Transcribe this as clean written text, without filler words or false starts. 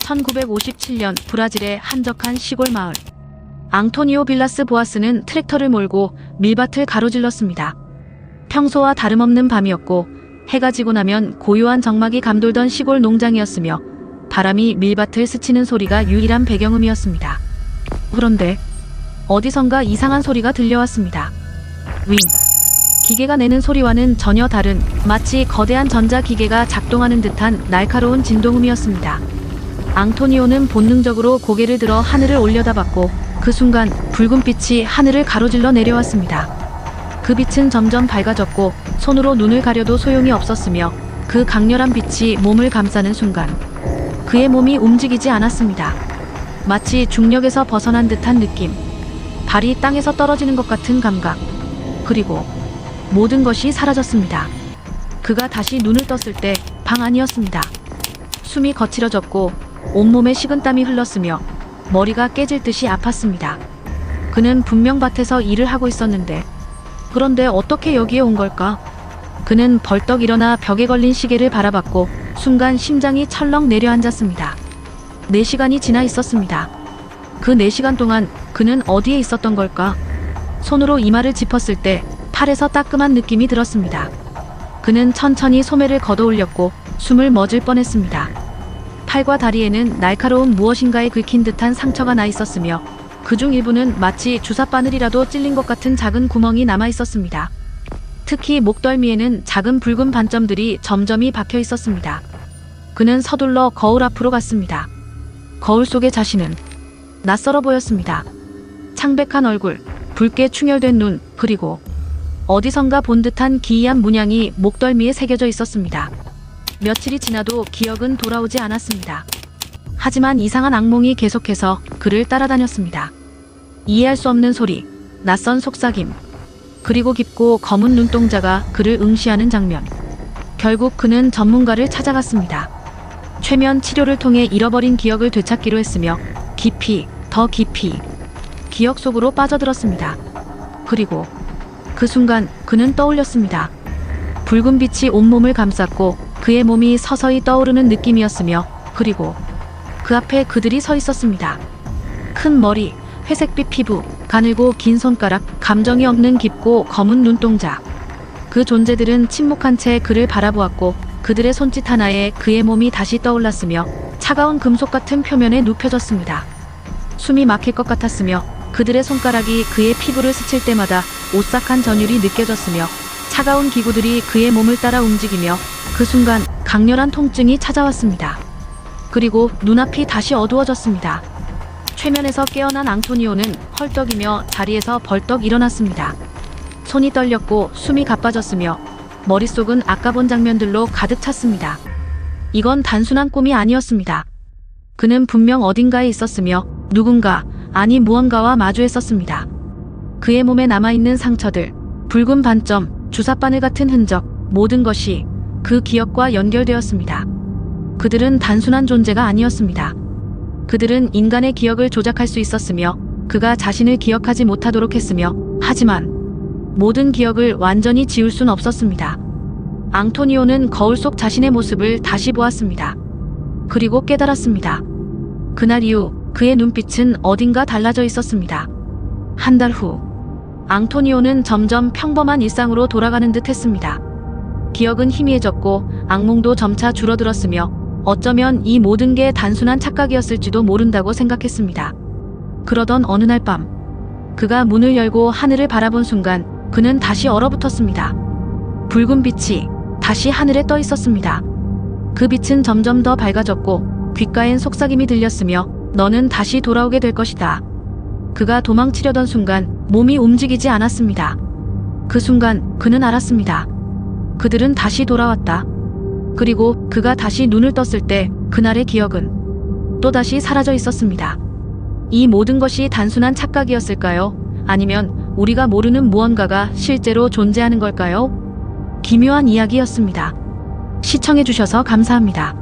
1957년 브라질의 한적한 시골 마을. 앙토니오 빌라스 보아스는 트랙터를 몰고 밀밭을 가로질렀습니다. 평소와 다름없는 밤이었고 해가 지고 나면 고요한 정막이 감돌던 시골 농장이었으며 바람이 밀밭을 스치는 소리가 유일한 배경음이었습니다. 그런데 어디선가 이상한 소리가 들려왔습니다. 윙! 기계가 내는 소리와는 전혀 다른 마치 거대한 전자기계가 작동하는 듯한 날카로운 진동음이었습니다. 앙토니오는 본능적으로 고개를 들어 하늘을 올려다봤고 그 순간 붉은 빛이 하늘을 가로질러 내려왔습니다. 그 빛은 점점 밝아졌고 손으로 눈을 가려도 소용이 없었으며 그 강렬한 빛이 몸을 감싸는 순간 그의 몸이 움직이지 않았습니다. 마치 중력에서 벗어난 듯한 느낌, 발이 땅에서 떨어지는 것 같은 감각, 그리고 모든 것이 사라졌습니다. 그가 다시 눈을 떴을 때 방 안이었습니다. 숨이 거칠어졌고 온몸에 식은땀이 흘렀으며 머리가 깨질 듯이 아팠습니다. 그는 분명 밭에서 일을 하고 있었는데 그런데 어떻게 여기에 온 걸까? 그는 벌떡 일어나 벽에 걸린 시계를 바라봤고 순간 심장이 철렁 내려앉았습니다. 4시간이 지나 있었습니다. 그 4시간 동안 그는 어디에 있었던 걸까? 손으로 이마를 짚었을 때 팔에서 따끔한 느낌이 들었습니다. 그는 천천히 소매를 걷어올렸고 숨을 멎을 뻔했습니다. 팔과 다리에는 날카로운 무엇인가에 긁힌 듯한 상처가 나 있었으며 그중 일부는 마치 주사바늘이라도 찔린 것 같은 작은 구멍이 남아 있었습니다. 특히 목덜미에는 작은 붉은 반점들이 점점이 박혀 있었습니다. 그는 서둘러 거울 앞으로 갔습니다. 거울 속의 자신은 낯설어 보였습니다. 창백한 얼굴, 붉게 충혈된 눈, 그리고 어디선가 본 듯한 기이한 문양이 목덜미에 새겨져 있었습니다. 며칠이 지나도 기억은 돌아오지 않았습니다. 하지만 이상한 악몽이 계속해서 그를 따라다녔습니다. 이해할 수 없는 소리, 낯선 속삭임, 그리고 깊고 검은 눈동자가 그를 응시하는 장면. 결국 그는 전문가를 찾아갔습니다. 최면 치료를 통해 잃어버린 기억을 되찾기로 했으며 깊이, 더 깊이 기억 속으로 빠져들었습니다. 그리고 그 순간 그는 떠올렸습니다. 붉은 빛이 온몸을 감쌌고 그의 몸이 서서히 떠오르는 느낌이었으며 그리고 그 앞에 그들이 서 있었습니다. 큰 머리, 회색빛 피부, 가늘고 긴 손가락, 감정이 없는 깊고 검은 눈동자. 그 존재들은 침묵한 채 그를 바라보았고 그들의 손짓 하나에 그의 몸이 다시 떠올랐으며 차가운 금속 같은 표면에 눕혀졌습니다. 숨이 막힐 것 같았으며 그들의 손가락이 그의 피부를 스칠 때마다 오싹한 전율이 느껴졌으며 차가운 기구들이 그의 몸을 따라 움직이며 그 순간 강렬한 통증이 찾아왔습니다. 그리고 눈앞이 다시 어두워졌습니다. 최면에서 깨어난 앙토니오는 헐떡이며 자리에서 벌떡 일어났습니다. 손이 떨렸고 숨이 가빠졌으며 머릿속은 아까 본 장면들로 가득 찼습니다. 이건 단순한 꿈이 아니었습니다. 그는 분명 어딘가에 있었으며 누군가, 아니 무언가와 마주했었습니다. 그의 몸에 남아있는 상처들, 붉은 반점, 주사바늘 같은 흔적, 모든 것이 그 기억과 연결되었습니다. 그들은 단순한 존재가 아니었습니다. 그들은 인간의 기억을 조작할 수 있었으며 그가 자신을 기억하지 못하도록 했으며 하지만 모든 기억을 완전히 지울 순 없었습니다. 앙토니오는 거울 속 자신의 모습을 다시 보았습니다. 그리고 깨달았습니다. 그날 이후 그의 눈빛은 어딘가 달라져 있었습니다. 한 달 후, 앙토니오는 점점 평범한 일상으로 돌아가는 듯 했습니다. 기억은 희미해졌고 악몽도 점차 줄어들었으며 어쩌면 이 모든 게 단순한 착각이었을지도 모른다고 생각했습니다. 그러던 어느 날 밤, 그가 문을 열고 하늘을 바라본 순간 그는 다시 얼어붙었습니다. 붉은 빛이 다시 하늘에 떠 있었습니다. 그 빛은 점점 더 밝아졌고 귓가엔 속삭임이 들렸으며 너는 다시 돌아오게 될 것이다. 그가 도망치려던 순간 몸이 움직이지 않았습니다. 그 순간 그는 알았습니다. 그들은 다시 돌아왔다. 그리고 그가 다시 눈을 떴을 때 그날의 기억은 또다시 사라져 있었습니다. 이 모든 것이 단순한 착각이었을까요? 아니면 우리가 모르는 무언가가 실제로 존재하는 걸까요? 기묘한 이야기였습니다. 시청해주셔서 감사합니다.